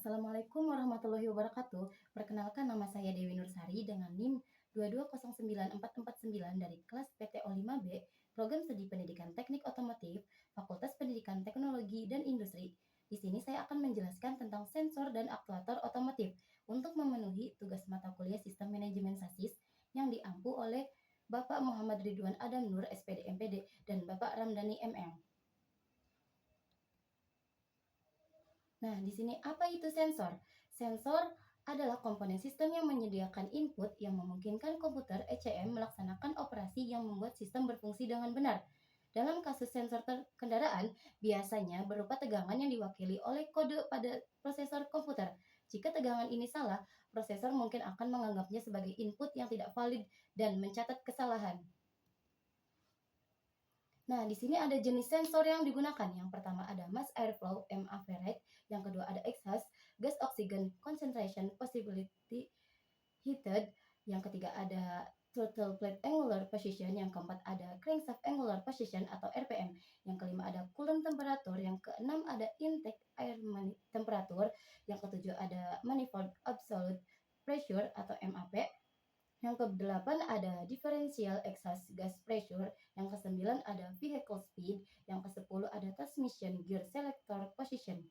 Assalamualaikum warahmatullahi wabarakatuh. Perkenalkan nama saya Dewi Nursari dengan NIM 2209449 dari kelas PTO 5B, Program Studi Pendidikan Teknik Otomotif, Fakultas Pendidikan Teknologi dan Industri. Di sini saya akan menjelaskan tentang sensor dan aktuator otomotif untuk memenuhi tugas mata kuliah Sistem Manajemen Sasis yang diampu oleh Bapak Muhammad Ridwan Adam Nur, SPD MPD, dan Bapak Ramdhani MM. Nah, di sini apa itu sensor? Sensor adalah komponen sistem yang menyediakan input yang memungkinkan komputer ECM melaksanakan operasi yang membuat sistem berfungsi dengan benar. Dalam kasus sensor kendaraan, biasanya berupa tegangan yang diwakili oleh kode pada prosesor komputer. Jika tegangan ini salah, prosesor mungkin akan menganggapnya sebagai input yang tidak valid dan mencatat kesalahan. Nah, di sini ada jenis sensor yang digunakan. Yang pertama ada mass airflow, MA rate. Yang kedua ada exhaust, gas oxygen concentration, possibility heated. Yang ketiga ada throttle plate angular position. Yang keempat ada crankshaft angular position atau RPM. Yang kelima ada coolant temperature. Yang keenam ada intake air temperature. Yang ketujuh ada manifold absolute pressure atau MAP. Yang ke-8 ada differential exhaust gas pressure. Yang ke-9 ada vehicle speed. Yang ke-10 ada transmission gear selector position.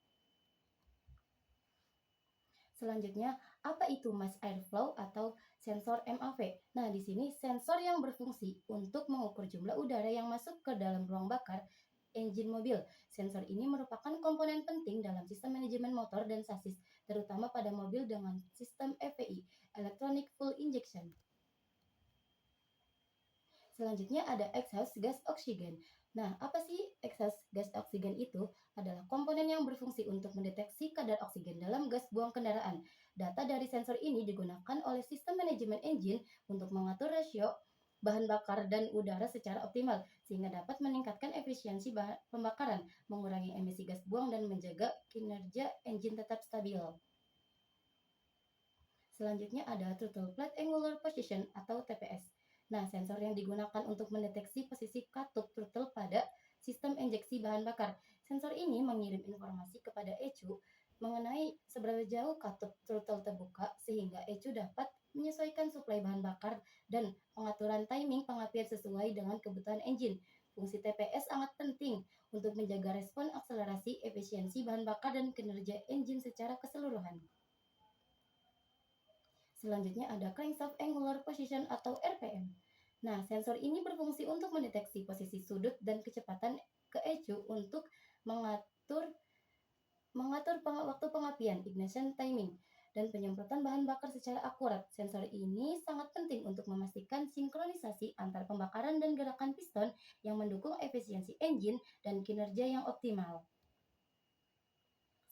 Selanjutnya, apa itu mass airflow atau sensor MAV? Nah, di sini sensor yang berfungsi untuk mengukur jumlah udara yang masuk ke dalam ruang bakar engine mobil. Sensor ini merupakan komponen penting dalam sistem manajemen motor dan sasis, terutama pada mobil dengan sistem EVI, Electronic Fuel Injection. Selanjutnya ada exhaust gas oksigen. Nah, apa sih exhaust gas oksigen itu? Adalah komponen yang berfungsi untuk mendeteksi kadar oksigen dalam gas buang kendaraan. Data dari sensor ini digunakan oleh sistem manajemen engine untuk mengatur rasio bahan bakar dan udara secara optimal, sehingga dapat meningkatkan efisiensi pembakaran, mengurangi emisi gas buang, dan menjaga kinerja engine tetap stabil. Selanjutnya ada throttle plate angular position atau TPS. Nah, sensor yang digunakan untuk mendeteksi posisi katup throttle pada sistem injeksi bahan bakar. Sensor ini mengirim informasi kepada ECU mengenai seberapa jauh katup throttle terbuka sehingga ECU dapat menyesuaikan suplai bahan bakar dan pengaturan timing pengapian sesuai dengan kebutuhan engine. Fungsi TPS sangat penting untuk menjaga respon akselerasi, efisiensi bahan bakar, dan kinerja engine secara keseluruhan. Selanjutnya ada crankshaft angular position atau RPM. Nah, sensor ini berfungsi untuk mendeteksi posisi sudut dan kecepatan ke ECU untuk mengatur waktu pengapian, ignition timing, dan penyemprotan bahan bakar secara akurat. Sensor ini sangat penting untuk memastikan sinkronisasi antar pembakaran dan gerakan piston yang mendukung efisiensi engine dan kinerja yang optimal.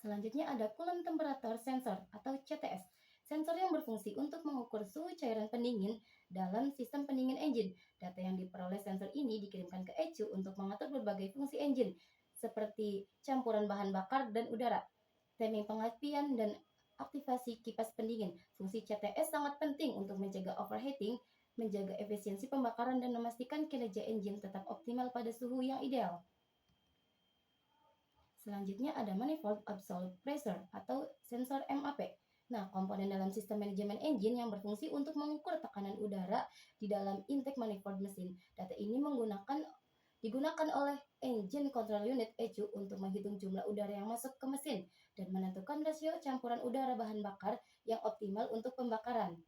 Selanjutnya ada coolant temperature sensor atau CTS. Sensor yang berfungsi untuk mengukur suhu cairan pendingin dalam sistem pendingin engine. Data yang diperoleh sensor ini dikirimkan ke ECU untuk mengatur berbagai fungsi engine, seperti campuran bahan bakar dan udara, timing pengapian, dan aktivasi kipas pendingin. Fungsi CTS sangat penting untuk mencegah overheating, menjaga efisiensi pembakaran, dan memastikan kinerja engine tetap optimal pada suhu yang ideal. Selanjutnya ada manifold absolute pressure atau sensor MAP. Nah, komponen dalam sistem manajemen engine yang berfungsi untuk mengukur tekanan udara di dalam intake manifold mesin. Data ini digunakan oleh engine control unit ECU untuk menghitung jumlah udara yang masuk ke mesin dan menentukan rasio campuran udara bahan bakar yang optimal untuk pembakaran.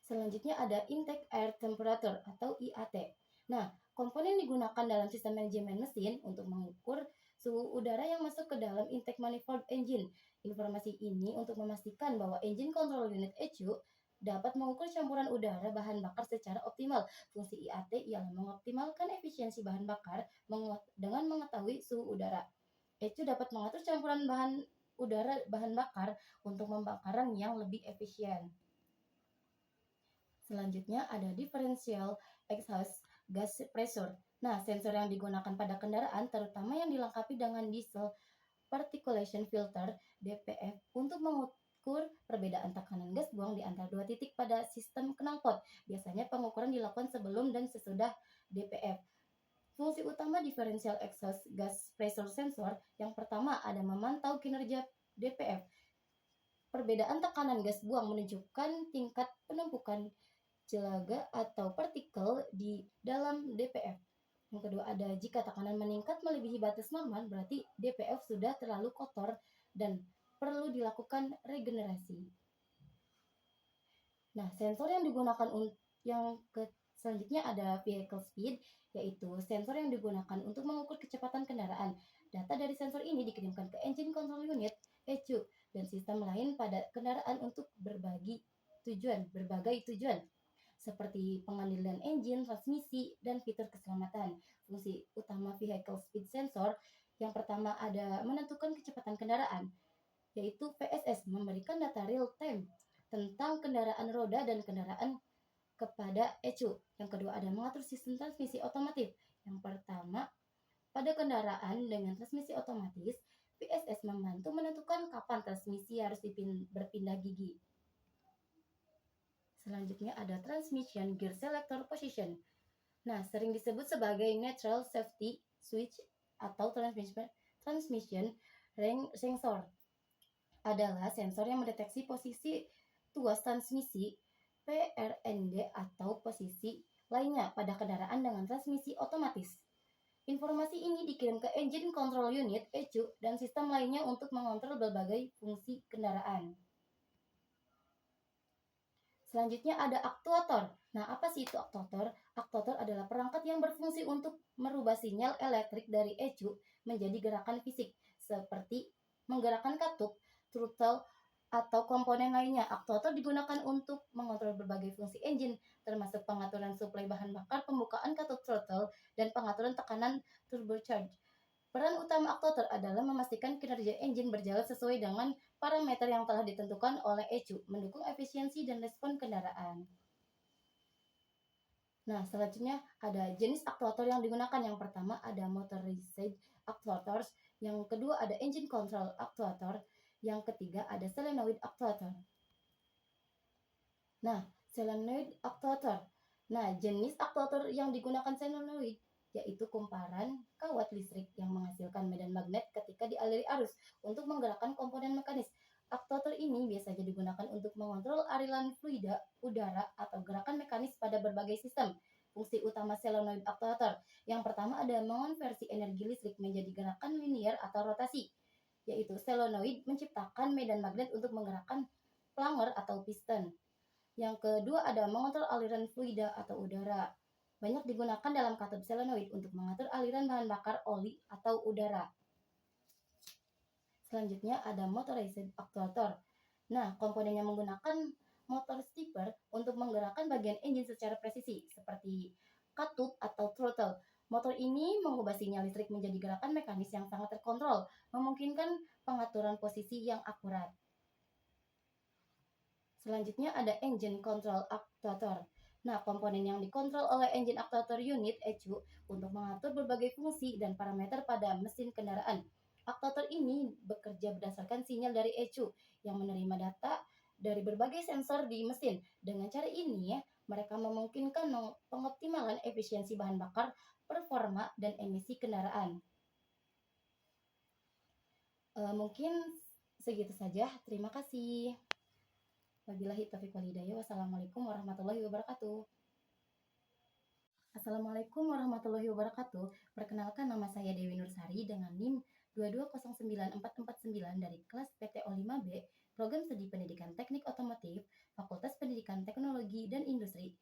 Selanjutnya ada intake air temperature atau IAT. Nah, komponen digunakan dalam sistem manajemen mesin untuk mengukur suhu udara yang masuk ke dalam intake manifold engine. Informasi ini untuk memastikan bahwa engine control unit ECU dapat mengukur campuran udara bahan bakar secara optimal. Fungsi IAT ialah mengoptimalkan efisiensi bahan bakar dengan mengetahui suhu udara. ECU dapat mengatur campuran bahan bakar untuk pembakaran yang lebih efisien. Selanjutnya ada differential exhaust gas pressure. Nah, sensor yang digunakan pada kendaraan terutama yang dilengkapi dengan diesel particulation filter (DPF) untuk mengukur perbedaan tekanan gas buang di antara dua titik pada sistem knalpot. Biasanya pengukuran dilakukan sebelum dan sesudah DPF. Fungsi utama differential exhaust gas pressure sensor yang pertama ada memantau kinerja DPF. Perbedaan tekanan gas buang menunjukkan tingkat penumpukan celaga atau partikel di dalam DPF. Yang kedua ada jika tekanan meningkat melebihi batas normal, berarti DPF sudah terlalu kotor dan perlu dilakukan regenerasi. Nah, sensor yang digunakan selanjutnya ada vehicle speed, yaitu sensor yang digunakan untuk mengukur kecepatan kendaraan. Data dari sensor ini dikirimkan ke engine control unit (ECU) dan sistem lain pada kendaraan untuk berbagai tujuan, seperti pengendalian engine, transmisi, dan fitur keselamatan. Fungsi utama vehicle speed sensor yang pertama ada menentukan kecepatan kendaraan, yaitu PSS, memberikan data real time tentang kendaraan roda dan kendaraan kepada ECU. Yang kedua ada mengatur sistem transmisi otomatis. Yang pertama, pada kendaraan dengan transmisi otomatis, PSS membantu menentukan kapan transmisi harus berpindah gigi. Selanjutnya ada transmission gear selector position. Nah, sering disebut sebagai neutral safety switch atau transmission ring sensor, adalah sensor yang mendeteksi posisi tuas transmisi, PRND, atau posisi lainnya pada kendaraan dengan transmisi otomatis. Informasi ini dikirim ke engine control unit (ECU) dan sistem lainnya untuk mengontrol berbagai fungsi kendaraan. Selanjutnya ada aktuator. Nah, apa sih itu aktuator? Aktuator adalah perangkat yang berfungsi untuk merubah sinyal elektrik dari ECU menjadi gerakan fisik, seperti menggerakkan katup, throttle, atau komponen lainnya. Aktuator digunakan untuk mengontrol berbagai fungsi engine, termasuk pengaturan suplai bahan bakar, pembukaan katup throttle, dan pengaturan tekanan turbocharge. Peran utama aktuator adalah memastikan kinerja engine berjalan sesuai dengan parameter yang telah ditentukan oleh ECU, mendukung efisiensi dan respon kendaraan. Nah, selanjutnya ada jenis aktuator yang digunakan. Yang pertama ada motorized actuators, yang kedua ada engine control actuator, yang ketiga ada solenoid actuator. Nah, solenoid actuator. Nah, jenis aktuator yang digunakan solenoid yaitu kumparan kawat listrik yang menghasilkan medan magnet ketika dialiri arus untuk menggerakkan komponen mekanis. Aktuator ini biasanya digunakan untuk mengontrol aliran fluida udara atau gerakan mekanis pada berbagai sistem. Fungsi utama solenoid aktuator yang pertama ada mengonversi energi listrik menjadi gerakan linear atau rotasi, yaitu solenoid menciptakan medan magnet untuk menggerakkan plunger atau piston. Yang kedua ada mengontrol aliran fluida atau udara. Banyak digunakan dalam katup solenoid untuk mengatur aliran bahan bakar oli atau udara. Selanjutnya ada motorized actuator. Nah, komponennya menggunakan motor stepper untuk menggerakkan bagian engine secara presisi, seperti katup atau throttle. Motor ini mengubah sinyal listrik menjadi gerakan mekanis yang sangat terkontrol, memungkinkan pengaturan posisi yang akurat. Selanjutnya ada engine control actuator. Nah, komponen yang dikontrol oleh engine actuator unit (ECU) untuk mengatur berbagai fungsi dan parameter pada mesin kendaraan. Aktuator ini bekerja berdasarkan sinyal dari ECU yang menerima data dari berbagai sensor di mesin. Dengan cara ini, mereka memungkinkan pengoptimalan efisiensi bahan bakar, performa, dan emisi kendaraan. Mungkin segitu saja. Terima kasih. Wabillahi taufiq wal hidayah. Wassalamualaikum warahmatullahi wabarakatuh. Assalamualaikum warahmatullahi wabarakatuh. Perkenalkan, nama saya Dewi Nursari dengan NIM 2209449 dari kelas PTO 5B, Program Studi Pendidikan Teknik Otomotif, Fakultas Pendidikan Teknologi dan Industri,